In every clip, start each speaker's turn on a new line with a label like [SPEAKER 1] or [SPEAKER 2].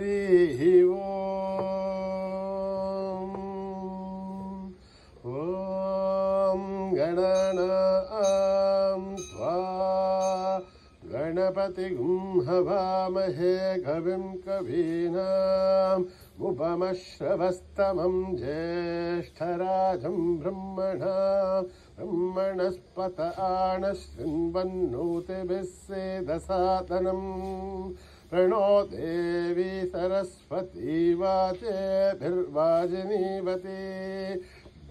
[SPEAKER 1] हरिः ॐ गणनां त्वा गणपतिगुं हवामहे कविं कवीनाम् उपमश्रवस्तमं ज्येष्ठराजं ब्रह्मणस्पत आनशृण्वन्नोतिभिः सेदसादनम् प्रणो देवी सरस्वती वाचेभिर्वाजिनीवती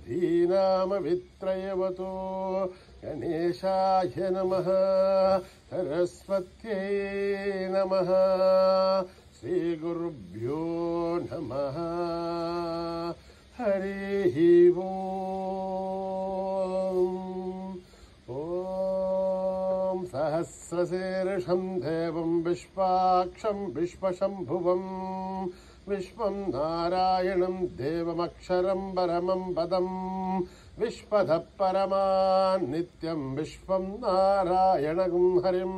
[SPEAKER 1] धीनामवित्रयवतो गणेशाय नमः सरस्वत्यै नमः श्रीगुरुभ्यो नमः हरिः ॐ सहस्रशीर्षं देवं विश्वाक्षं विश्वशम्भुवं विश्वं नारायणं देवमक्षरं परमं पदं विश्वतः परमान् नित्यं विश्वं नारायणं हरिं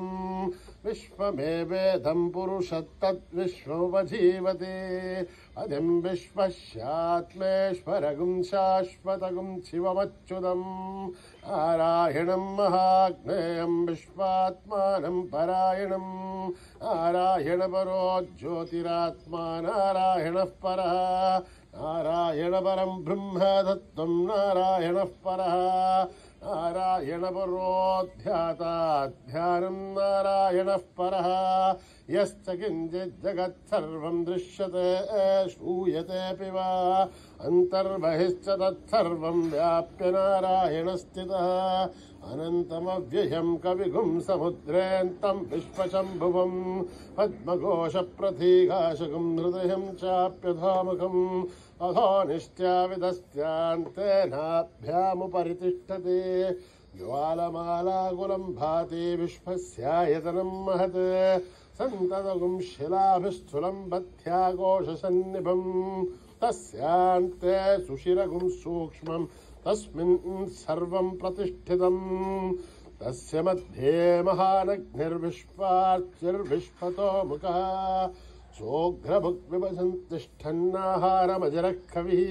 [SPEAKER 1] विश्वमेवेदं पुरुषत्तद्विश्वोपजीवते अदिं विश्वस्यात्मेश्वरगुं शाश्वतगुं शिवमच्युतं नारायणं महाज्ञेयं विश्वात्मानं परायणं नारायणपरो ज्योतिरात्मा नारायणः परः नारायणपरं ब्रह्म तत्त्वं नारायणः परः नारायणपरोऽध्याताध्यानं नारायणः परः यश्च किञ्चित् जगत्सर्वं दृश्यते श्रूयतेऽपि वा अन्तर्बहिश्च तत्सर्वं व्याप्य नारायणस्थितः अनन्तमव्ययं कविगुं समुद्रेऽन्तं विश्वशम्भुवं पद्मघोषप्रतीकाशकं हृदयं चाप्यधोमुखम् अधोनिष्ट्याविदस्यान्तेनाभ्यामुपरि तिष्ठति ज्वालमालाकुलं भाति विश्वस्यायतनं महत् सन्ततगुं शिलाभिस्थूलं बध्याघोषसन्निभं तस्यान्ते सुशिरगुं सूक्ष्मं तस्मिन् सर्वं प्रतिष्ठितम् तस्य मध्ये महानग्निर्विश्वार्चिर्विश्वतो मुखः सोऽघ्रभुग्विभजन्तिष्ठन्नाहारमजरः कविः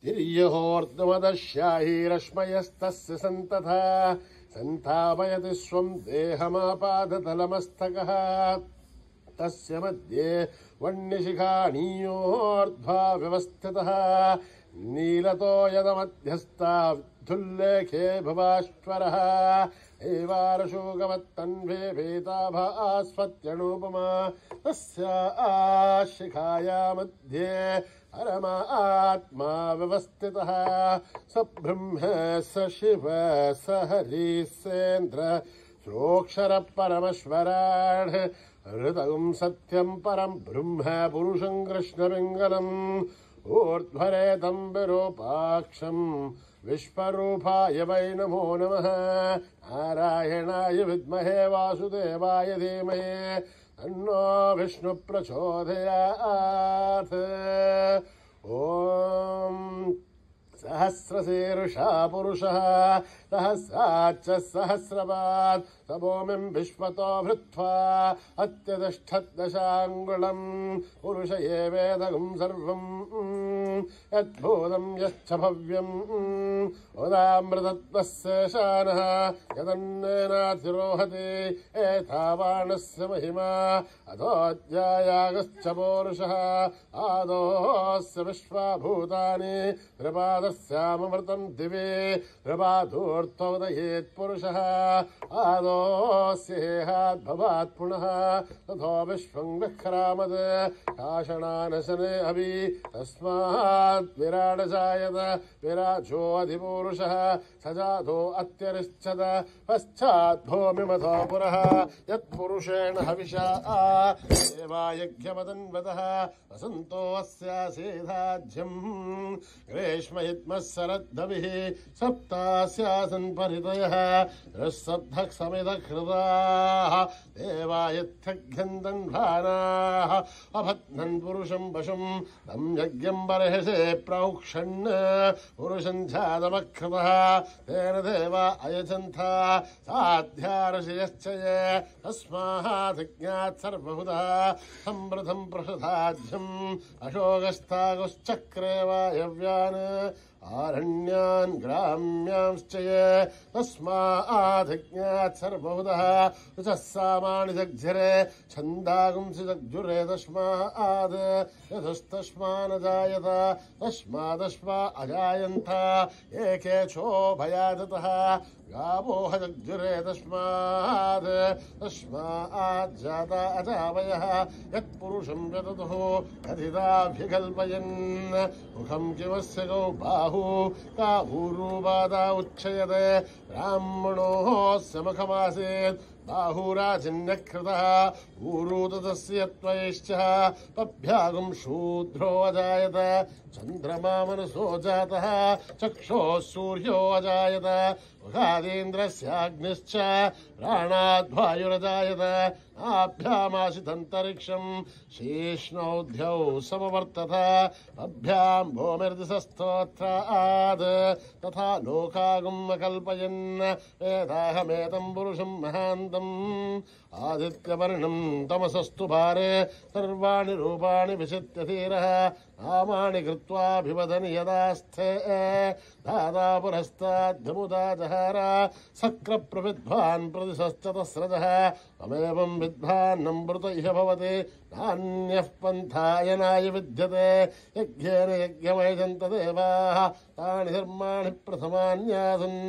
[SPEAKER 1] तिर्यहोर्ध्वमदर्श्याहि रश्मयस्तस्य सन्ततः सन्तापयति स्वं देहमापादतलमस्तकः तस्य मध्ये वह्निशिखानीयोर्ध्वा व्यवस्थितः नीलतो यदमध्यस्था विद्धुल्लेखे भवाश्वरः एवारशोकवत्तन्वे वेताभास्वत्यणुपमा तस्या शिखाया मध्ये परमा आत्मा व्यवस्थितः स ब्रह्म स शिव स हरिसेन्द्र सोऽक्षरः परमेश्वराढ हृदयं सत्यं परं ब्रह्म पुरुषं कृष्णपिङ्गलम् ऊर्ध्वरेतं विरूपाक्षं विश्वरूपाय वै नमो नमः नारायणाय विद्महे वासुदेवाय धीमहि तन्नो विष्णु प्रचोदयात् ॐ सहस्रशीर्षा पुरुषः सहस्राच्च सहस्रपात् तपोमिं विश्वतो भृत्वा अत्यतिष्ठद्दशाङ्गुलं पुरुष एवेदगुं सर्वं यद्भूतं यश्च भव्यम् उदामृतत्वस्य शानः यदन्नेनातिरोहति एतावाणस्य महिमा अधोऽध्यायागश्च पौरुषः आदोऽस्य विश्वाभूतानि त्रिपादस्यामृतं दिवे त्रिपादोऽर्थोदयेत् पुरुषः आदोऽस्येहाद्भवात् पुनः तथो विश्वं विक्रामत् शासनानशने अभि तस्मात् विराड जायत विराजो अधिपुरुषः स जातो अत्यरिच्छत पश्चात् भूमिमथो पुरः यत्पुरुषेण हविषा देवायज्ञमदन्वतः वसन्तो अस्यासेधाज्यम् ग्रीष्महित्मः शरद्धविः सप्तास्यासन् परितयः सप्तः समिधः हृदाः देवायत्थघ्यन्दन्भानाः अभत्नन् पुरुषं वशं तं यज्ञं बर्हिषे प्रौक्षन् पुरुषं ध्यानमकृतः तेन देवा अयजन्था साध्या ऋषयश्च ये तस्मात् सर्वभूतः संवृतं प्रसदाध्यम् अशोकस्तागुश्चक्रे वायव्यान् आरण्यान् ग्राम्यांश्च ये तस्मात् सर्वभूतः ऋचः सामानि जग्झरे छन्दागुंसि जग्जुरे तस्मात् यतस्तस्मानजायत तस्मादस्मा अजायन्त एके चोभयादतः गावोह जग्जुरे तस्मात् जाता अजावयः यत्पुरुषं व्यततुः कथिताभ्यकल्पयन् मुखं किमस्य गौ बाहु काहूरूपादा उच्चयते ब्राह्मणोऽस्य मुखमासीत् बाहुराजन्यकृतः ऊरूतस्य त्वैश्चः पभ्यागुं शूद्रो अजायत चन्द्रमा मनसो जातः चक्षोः सूर्यो अजायत मुखादेन्द्रस्याग्निश्च प्राणाद्वायुरजायत आभ्यामाशितन्तरिक्षं शीष्णौद्यौ समवर्तत अभ्यां भूमिर्दिशस्तोत्राद् तथा लोकागुम् अकल्पयन् वेदाहमेतं पुरुषं महान्तम् आदित्यवर्णं तमसस्तु भारे सर्वाणि रूपाणि विचित्य धीरः नामानि कृत्वाभिवदन् यदास्थे दादा पुरस्ताद्यमुदा जहार सक्रप्रविद्वान् प्रतिशश्चतस्रजः तमेवं विद्वान्नमृत इह भवति नान्यः पन्थायनाय विद्यते यज्ञेन यज्ञमयजन्त देवाः तानि धर्माणि प्रथमान्यासन्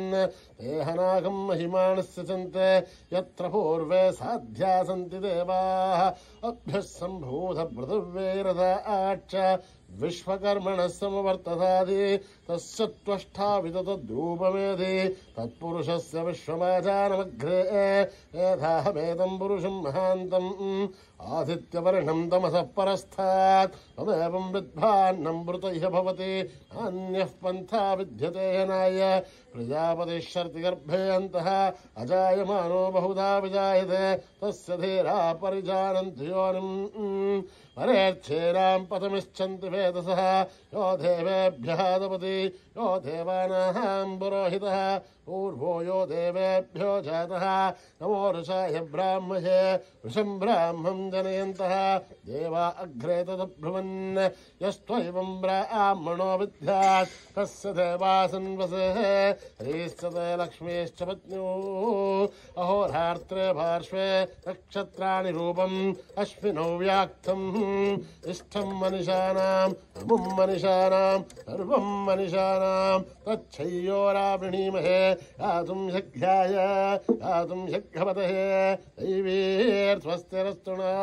[SPEAKER 1] तेहनागं महिमानः सचन्ते यत्र पूर्वे साध्या सन्ति देवाः अभ्यः सम्भूत पृथिव्यैरदाच्च विश्वकर्मणः समवर्ततादि तस्य त्वष्टा विततद्रूपमेधि तत्पुरुषस्य विश्वमाजानमग्रे यथाहमेतं पुरुषं महान्तम् आदित्यवर्णं तमसः परस्तात् तमेवं विद्वान्नमृत इह भवति अन्यः पन्था विद्यते यनाय प्रजापतिश्शर्तिगर्भे अन्तः अजायमानो बहुधा विजायते तस्य धीरा परिजानन्ति योनिम् परेच्छेरां पथमिच्छन्ति वेदसः यो देवेभ्यः दपति यो देवानां पुरोहितः पूर्वो यो देवेभ्यो जातः नमो ऋषाय ब्राह्मये ऋषं ब्राह्मं जनयन्तः देवा अग्रे तदब्रुवन् यस्त्वैवं ब्राह्मणो विद्यात् तस्य देवासन्वसेः श्रीश्चते लक्ष्मीश्च पत्न्यो अहोरात्रे पार्श्वे नक्षत्राणि रूपम् अश्विनौ व्याक्तम् इष्टं मनिषाणाम् अमुं मनिषाणाम् सर्वं मनिषाणां तच्छय्योरावृणीमहे गातुं शक्याय गातुं शक्यवतहे दैवीर्स्वस्तिरस्तु नः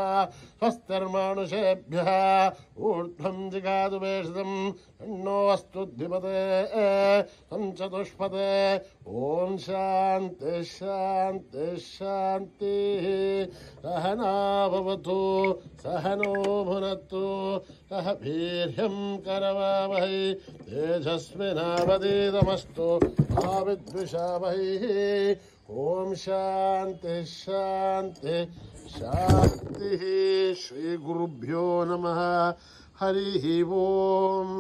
[SPEAKER 1] स्वस्तिर्मानुषेभ्यः ऊर्ध्वं जिगातु वेषितं नो अस्तु द्विपदे पञ्चतुष्पदे ॐ शान्ति शान्ति शान्तिः सहना भवतु सहनो भुनक्तु सह वीर्यं करवावहै तेजस्विनावधीतमस्तु मा विद्विषावहै ॐ शान्ति शान्ति शान्तिः श्रीगुरुभ्यो नमः हरिः ओम्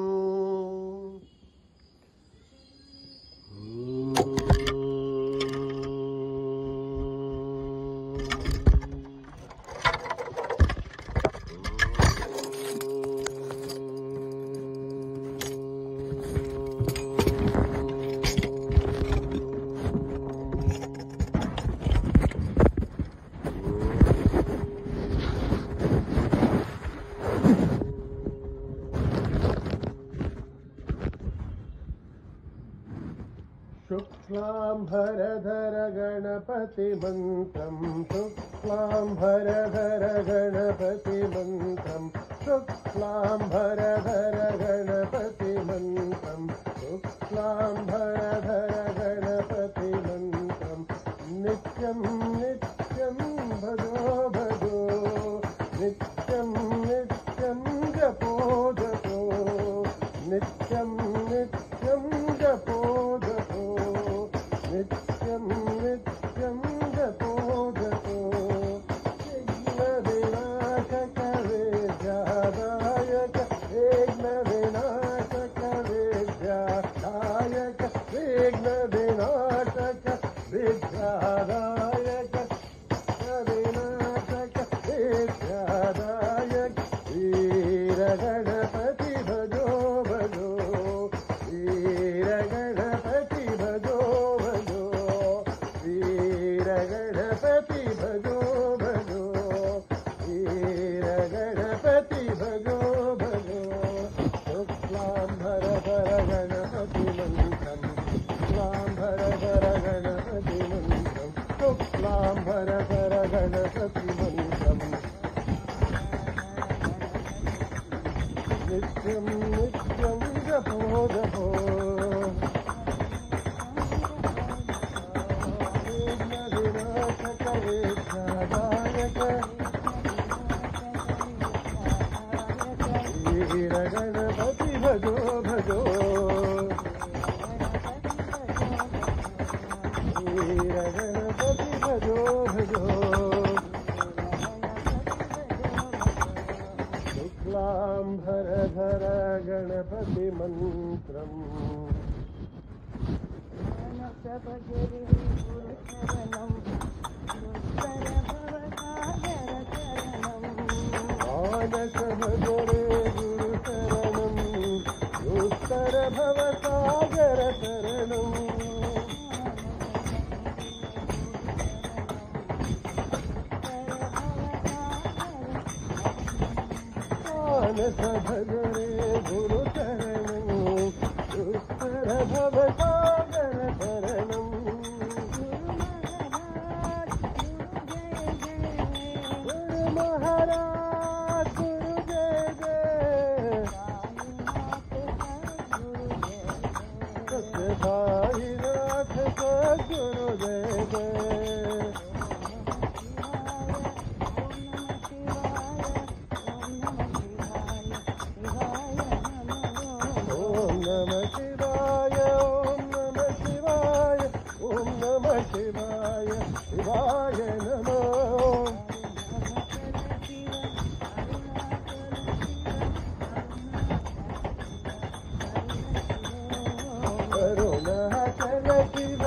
[SPEAKER 1] शुक्लांभरधर गणपति मंत्रम शुक्लांभरधर गणपति मंत्रम शुक्लांभरधर गणपति मंत्रम शुक्लांभरधर गणपति मंत्रम नित्यं नित्यं भजो भजो नित्यं नित्यं जपो जपो नित्यं नित्यं जपो जपो नित्यं नित्यं जपो जपो नित्यं नित्यं जपो जपो गणपति भजो भजो गणपति भजो भजो शुक्लांभरधर गणपति मंत्रम् मानस भजरे उत्तर भवसागर शरणम् मानस भजरे गुरु शरणम् उत्तर भवसागर शरणम् गुरु महाराज गुरु जय जय साईनाथ सद्गुरु जय जय ओम नमः शिवाय ओम नमः शिवाय ओम नमः शिवाय शिवाय नमः अरुणाचल शिव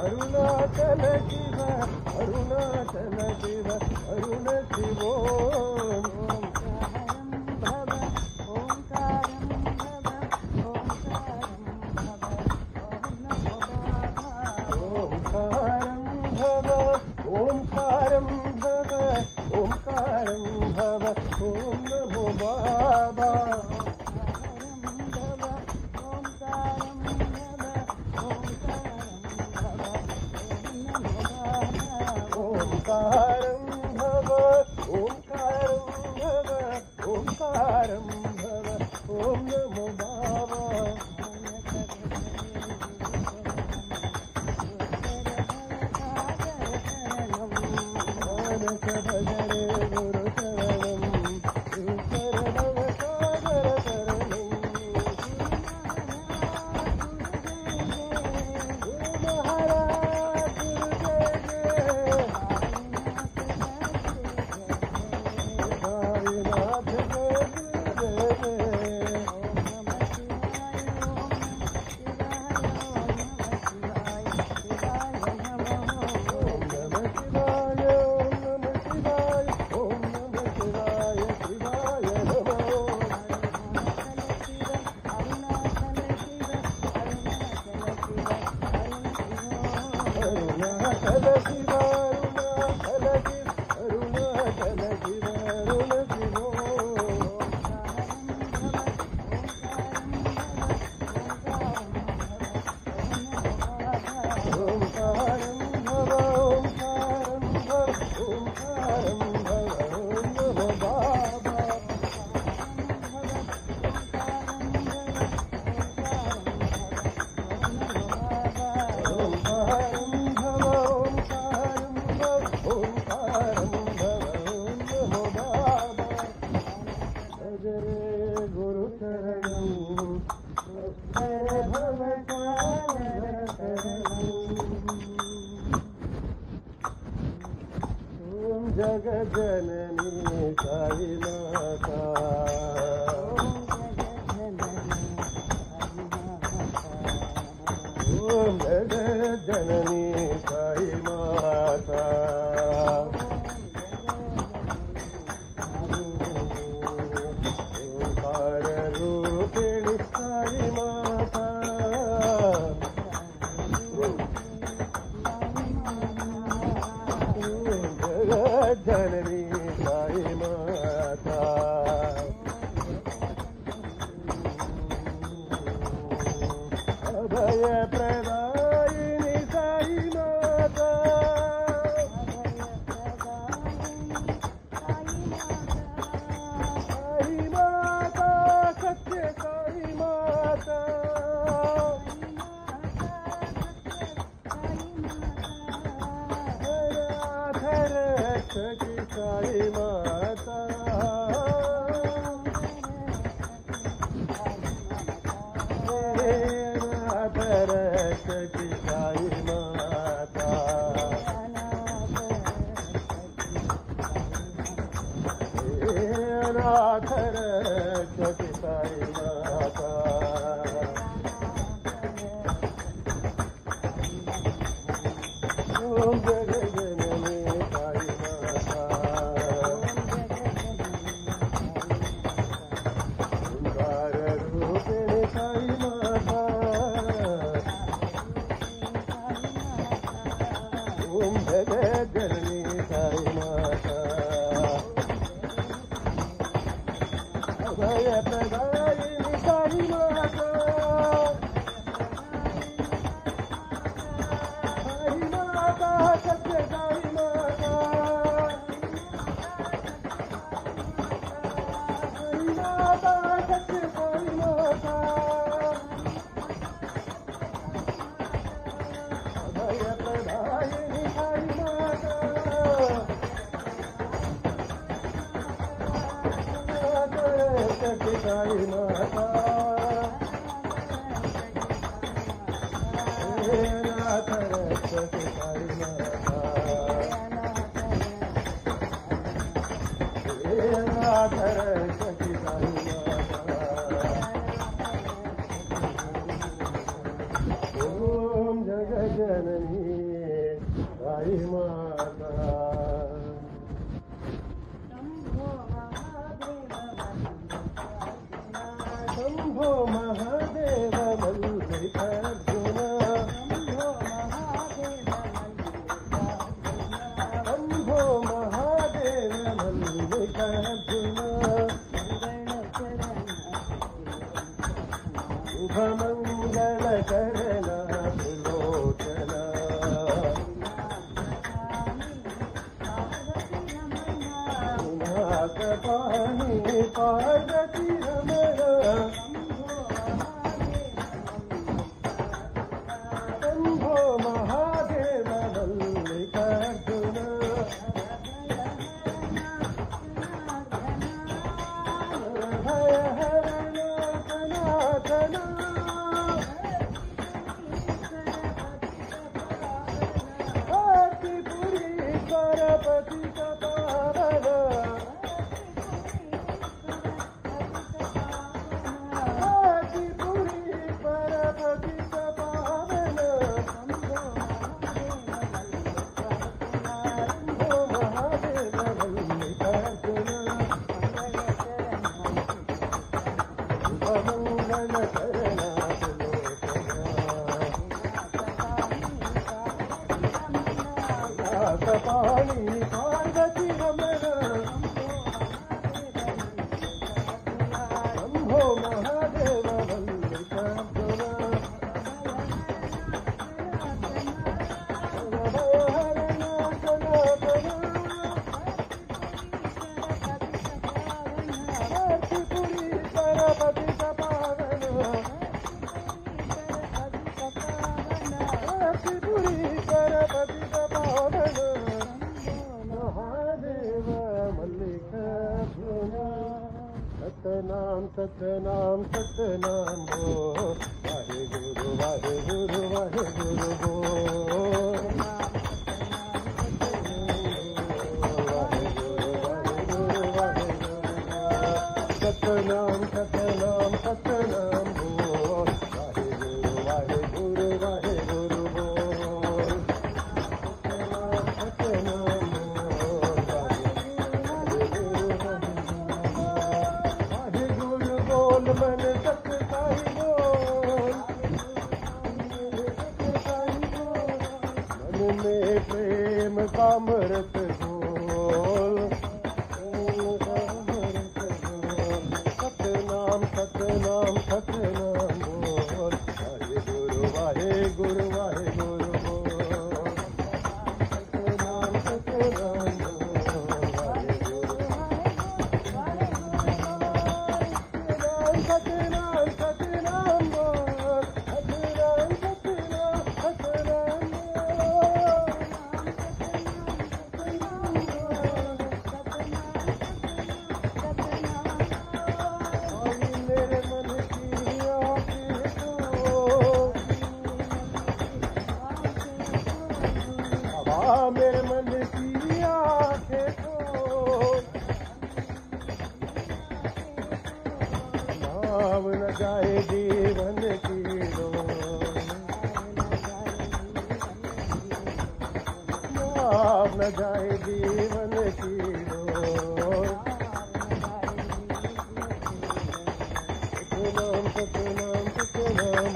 [SPEAKER 1] अरुणाचल शिव अरुणाचल शिव अरुण शिवो ओंकारं भव ओंकारं भव ओंकारं भव ओम नमो बाबा ओंकारं भव ओंकारं भव ओंकारं भव ओम नमो बाबा मानस भजरे गुरु शरणम् उत्तर भवसागर शरणम् गुरु महाराज गुरु जय जय साईनाथ सद्गुरु जय जय ओम नमः शिवाय ओम नमः शिवाय ओम नमः शिवाय शिवाय नमः अरुणाचल शिव अरुणाचल शिव अरुणाचल शिव अरुण शिवो ओंकारं भव ओंकारं भव ओंकारं भव ओम नमो बाबा ओंकारं भव ओंकारं भव ओंकारं भव ओम नमो बाबा भजरे गुरु शरणम् उत्तर भवसागर शरणम् ओम जगज्जननी साई माता ओम जगज्जननी साई माता सखी साई माता अनाथ रक्षति साई माता ओम जगजननी साई माता ओंकार रूपिणी साई माता ओम जगजननी साई माता अभय प्रदायिनी साई माता साई माता सत्य साई माता साई माता सत्य साई माता अभय प्रदायिनी साई माता सत्य साई माता हे नाथ रक्षति साई माता हे नाथ रक्षति साई माता ओम जगजननी साई माता शंभो महादेव मल्लिकार्जुन शंभो महादेव मल्लिकार्जुन शुभमङ्गलकरण सुलोचन नागपाणि पार्वती रमण शंभो महादेव मल्लिकार्जुन भय हरण सनातन भक्तिपुरी सरपति पावन भक्तिपुरी सरपति पावन शंभो महादेव मल्लिकार्जुन शुभमङ्गलकरण नागपाणि पार्वती रमण शंभो महादेव मल्लिकार्जुन हरण सनातन भक्तिपुरी सरपति पावन भक्तिपुरी सरपति पावन महादेव मल्लिकार्जुन सतनाम सतनाम सतनाम हो वाहे गुरु वाहे गुरु वाहे गुरु हो वाहे गुरु वाहे गुरु वाहे गुरु सतनाम सतनाम सतनाम हो वाहे गुरु वाहे गुरु वाहे गुरु हो सतनाम हो वाहे गुरु बोल मन सत साई बोल मन में प्रेम का अमृत घोल सतनाम सतनाम सतनाम बोल वाहे गुरु वाहे गुरु बोल सतनाम सतनाम बोल वाहे गुरु सतनाम सतनाम बोल सतनाम सतनाम सतनाम बोल नाव न जाए जीवन की नाव न जाए जीवन की सतनाम सतनाम सतनाम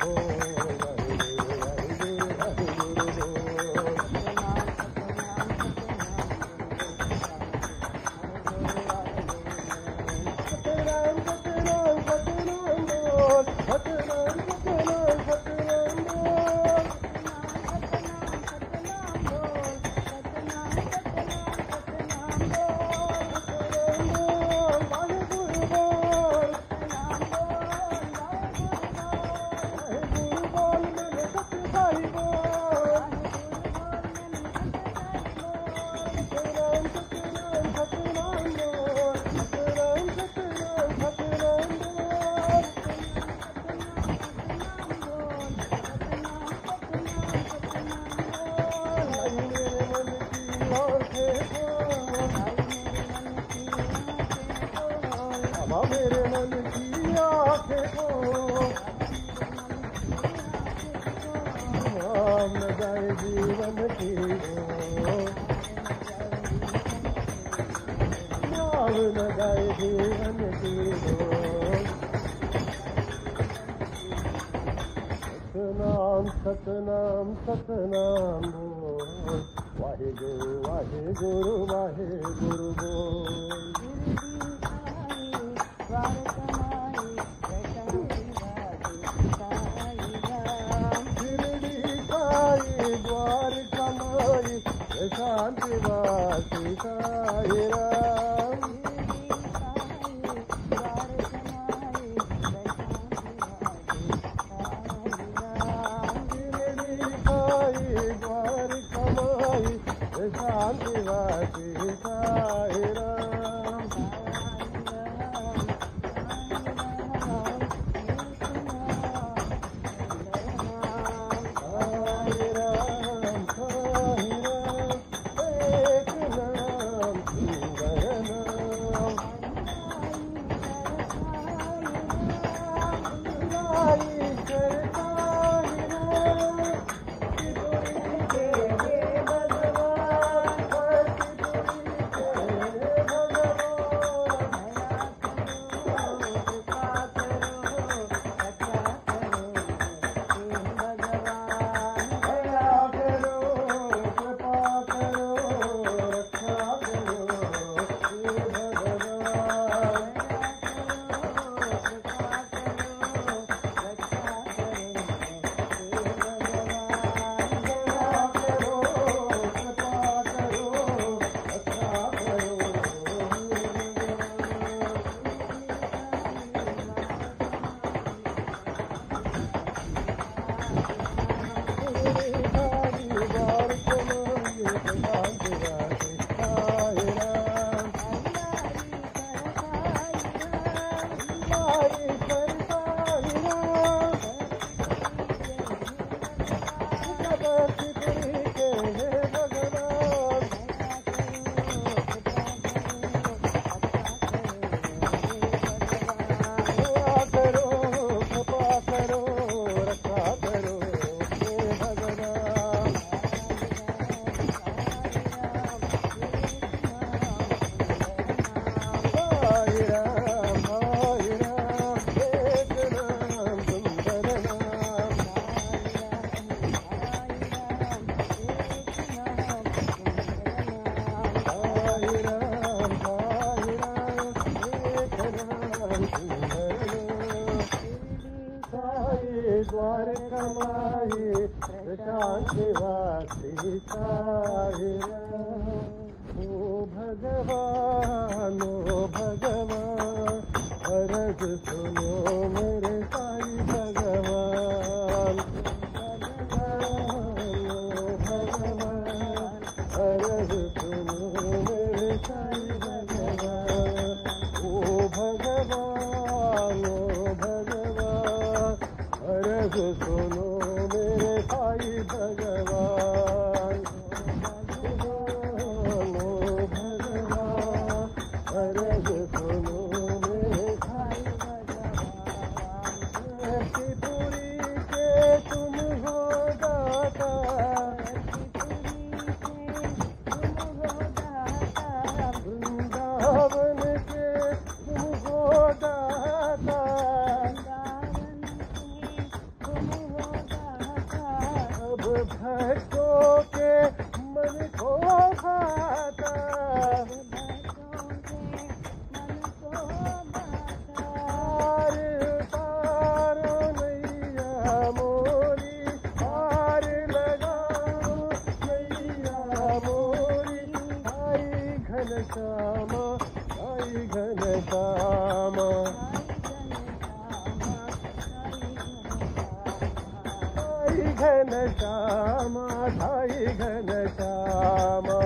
[SPEAKER 1] मेरे मन की आंखें को नाम न जाए जीवन की नाम न जाए जीवन की सतनाम सतनाम सतनाम बोल वाहे गुरु वाहे गुरु वाहे गुरु बोल शांति वासी साई राम द्वार कमाई शांति वासी साई राम द्वारकमाई शांति वासी साई ओ भगवान अरज सुनो मेरे साई भगवान अरज सुनो मेरे साई भगवान ओ भगवान अरज सुनो मेरे साई भगवान अरज सुनो मेरे साई भगवान घन श्यामा साई घन श्यामा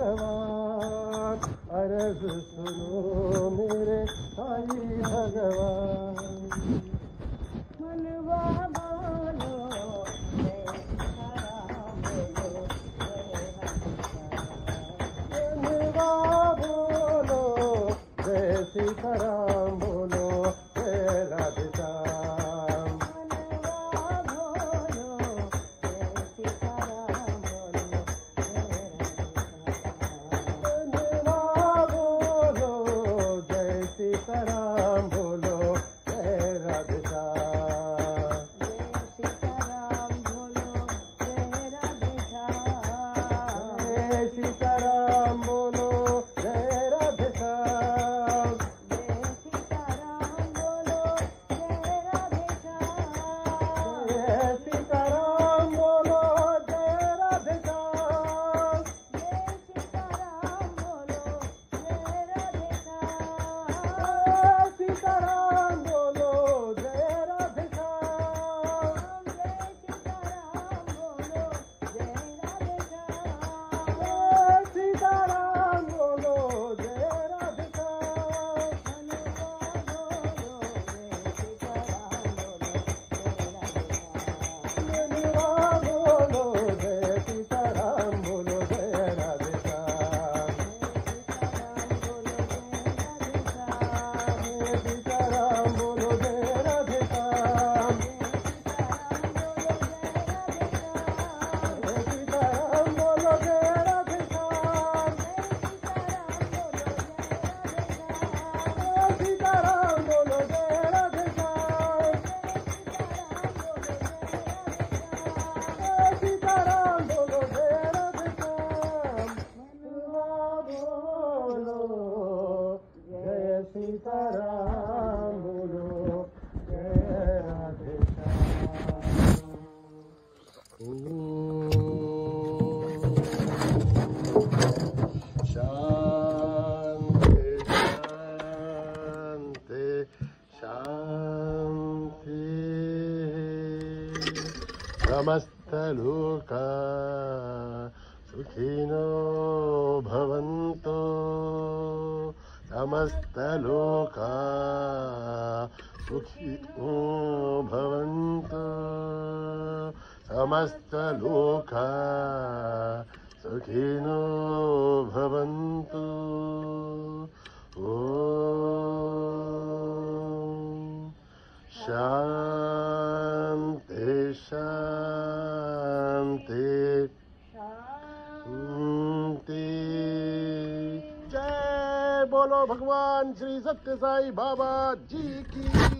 [SPEAKER 1] भगवान अरज सुनो मेरे साई भगवान मनवा बोलो मनवा बोलो जय सीताराम बोलो जय राधे श्याम मनवा बोलो जय सीताराम बोलो जय सीताराम बोलो जय राधे श्याम जय सीताराम बोलो जय राधे श्याम जय सीताराम बोलो जय राधे श्याम जय सीताराम बोलो जय राधे श्याम जय सीताराम बोलो जय राधे श्याम जय सीताराम बोलो जय राधे श्याम सीताराम बोलो जय राधे श्याम जय सीताराम बोलो जय राधे श्याम सीताराम बोलो जय राधे श्याम मनवा बोलो जय सीताराम बोलो जय राधे श्याम सीताराम बोलो जय राधे श्याम सीताराम बोलो जय राधे श्याम सीताराम बोलो जय राधे श्याम सीताराम बोलो जय राधे श्याम मनवा बोलो जय सीताराम बोलो जय राधे शांति शांति शांति समस्तलोका सुखिनो भवन्तु समस्तलोका सुखिनो भवन्तु समस्तलोका सुखिनो भवन्तु ॐ शान्ति शान्ति शान्ति जय बोलो भगवान श्री सत्य साई बाबा जी की।